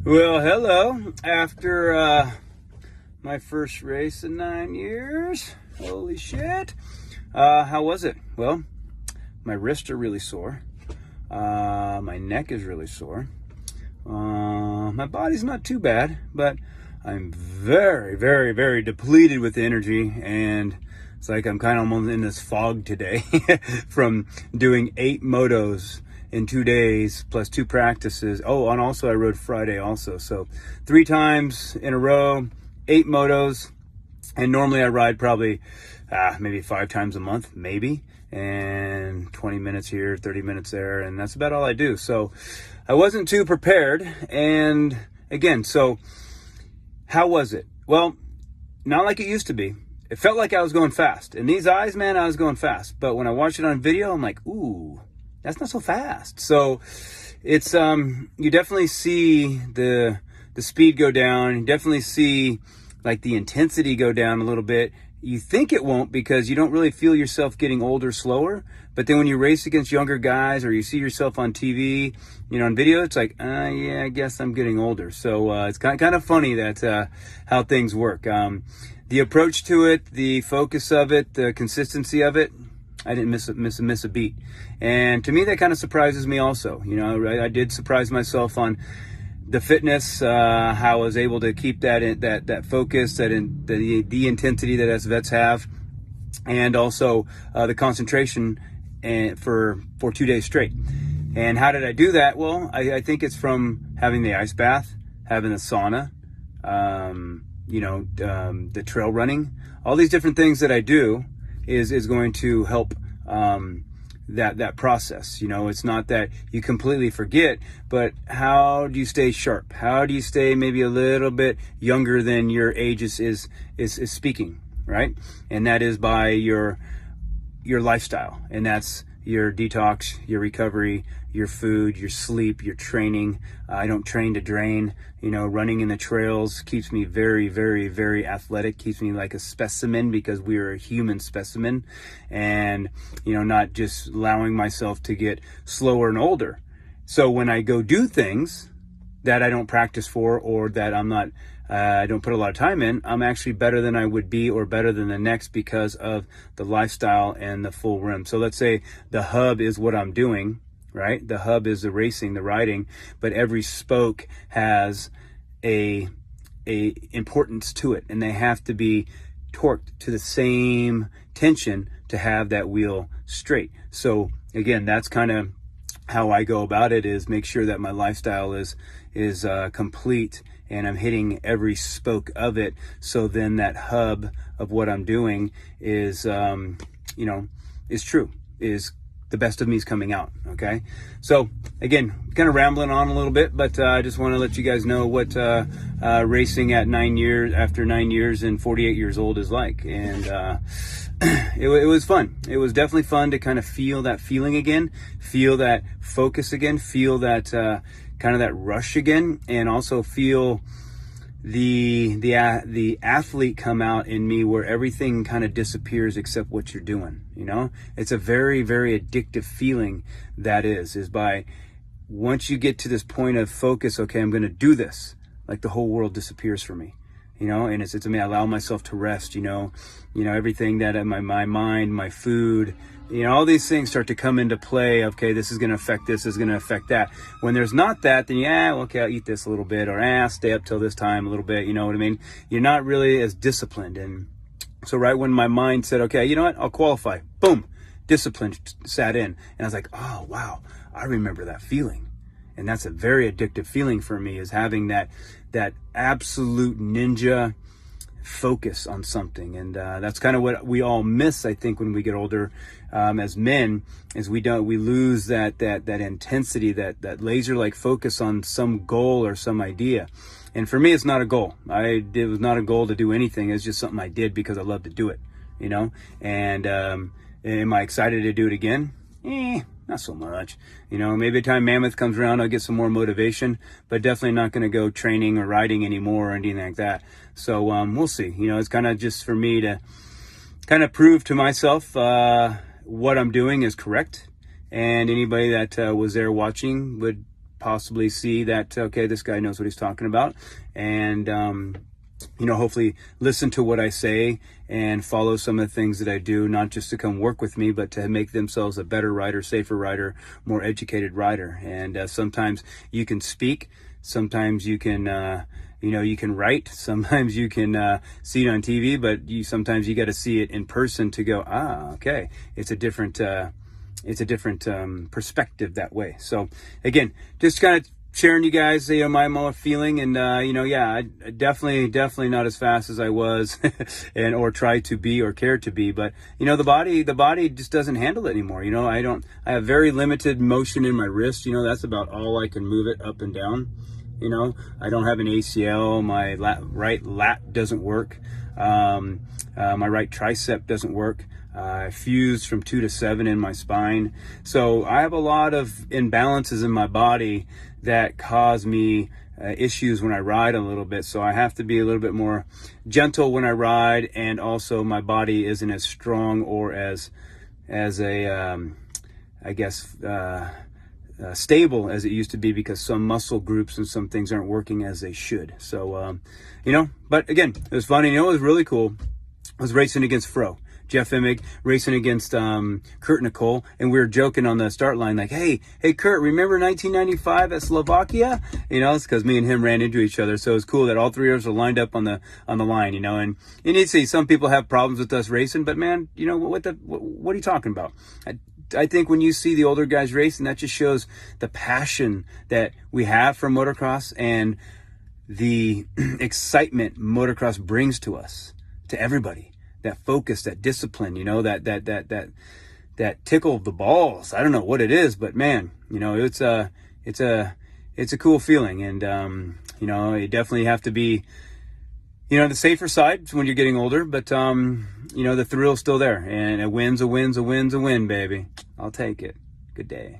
Well, hello. After my first race in 9 years, holy shit. How was it? Well, my wrists are really sore. My neck is really sore. My body's not too bad, but I'm very, very, very depleted with energy, and it's like I'm kind of almost in this fog today from doing 8 motos in 2 days plus 2 practices. Oh, and also I rode Friday also. So 3 times in a row, 8 motos. And normally I ride probably maybe 5 times a month, maybe. And 20 minutes here, 30 minutes there. And that's about all I do. So I wasn't too prepared. And again, so how was it? Well, not like it used to be. It felt like I was going fast. In these eyes, man, I was going fast. But when I watched it on video, I'm like, ooh, that's not so fast. So it's you definitely see the speed go down. You definitely see like the intensity go down a little bit. You think it won't because you don't really feel yourself getting older slower. But then when you race against younger guys or you see yourself on TV, on video, it's like, yeah, I guess I'm getting older. So it's kind of funny that how things work. The approach to it, the focus of it, the consistency of it, I didn't miss a beat. And to me, that kind of surprises me also. I did surprise myself on the fitness, how I was able to keep that focus, the intensity that us vets have, and also the concentration for 2 days straight. And how did I do that? Well, I think it's from having the ice bath, having the sauna, the trail running, all these different things that I do is going to help that process. It's not that you completely forget, but how do you stay sharp? How do you stay maybe a little bit younger than your age is speaking, right? And that is by your lifestyle, and that's your detox, your recovery, your food, your sleep, your training. I don't train to drain. Running in the trails keeps me very, very, very athletic, keeps me like a specimen because we are a human specimen, and, not just allowing myself to get slower and older. So when I go do things that I don't practice for or that I don't put a lot of time in, I'm actually better than I would be or better than the next because of the lifestyle and the full rim. So let's say the hub is what I'm doing, right? The hub is the racing, the riding, but every spoke has a importance to it, and they have to be torqued to the same tension to have that wheel straight. So again, that's kind of how I go about it, is make sure that my lifestyle is complete and I'm hitting every spoke of it. So then that hub of what I'm doing is true, is the best of me is coming out. Okay. So again, kind of rambling on a little bit, but I just want to let you guys know what racing at 9 years, after 9 years and 48 years old is like. And it was fun. It was definitely fun to kind of feel that feeling again, feel that focus again, feel that kind of that rush again, and also feel the athlete come out in me where everything kind of disappears except what you're doing. It's a very, very addictive feeling. That is by once you get to this point of focus, okay, I'm going to do this, like the whole world disappears for me. And it's me. I allow myself to rest. Everything that in my mind, my food, all these things start to come into play. Okay, this is going to affect this, is going to affect that. When there's not that, then okay, I'll eat this a little bit, or stay up till this time a little bit. You know what I mean? You're not really as disciplined. And so right when my mind said, okay, you know what, I'll qualify, boom, discipline sat in, and I was like, oh wow, I remember that feeling. And that's a very addictive feeling for me, is having that absolute ninja focus on something. And that's kind of what we all miss, I think, when we get older as men, is we lose that intensity, that laser like focus on some goal or some idea. And for me, it's not a goal. It was not a goal to do anything. It's just something I did because I love to do it, and am I excited to do it again? Not so much. Maybe the time Mammoth comes around, I'll get some more motivation, but definitely not going to go training or riding anymore or anything like that. So we'll see. It's kind of just for me to kind of prove to myself what I'm doing is correct. And anybody that was there watching would possibly see that, okay, this guy knows what he's talking about, and hopefully listen to what I say and follow some of the things that I do, not just to come work with me, but to make themselves a better rider, safer rider, more educated rider. And sometimes you can speak, sometimes you can you can write, sometimes you can see it on TV, but sometimes you got to see it in person to go, okay, it's a different perspective that way. So again, just kind of sharing you guys, my feeling, and I definitely not as fast as I was, or try to be or care to be, but the body just doesn't handle it anymore. I have very limited motion in my wrist. That's about all I can move it up and down. I don't have an ACL. My right lat doesn't work. My right tricep doesn't work. I fused from 2 to 7 in my spine. So I have a lot of imbalances in my body that cause me issues when I ride a little bit. So I have to be a little bit more gentle when I ride, and also my body isn't as strong or as stable as it used to be, because some muscle groups and some things aren't working as they should. So, but again, it was funny. What was really cool was racing against Fro. Jeff Emig racing against Kurt Nicole, and we were joking on the start line like, hey Kurt, remember 1995 at Slovakia? It's because me and him ran into each other. So it's cool that all three of us are lined up on the line, and you see some people have problems with us racing, but man, what are you talking about? I think when you see the older guys racing, that just shows the passion that we have for motocross and the excitement motocross brings to us, to everybody. That focus, that discipline, that tickle of the balls. I don't know what it is, but man, it's a cool feeling. And, you definitely have to be, the safer side when you're getting older, but, the thrill's still there, and a win's a win, baby. I'll take it. Good day.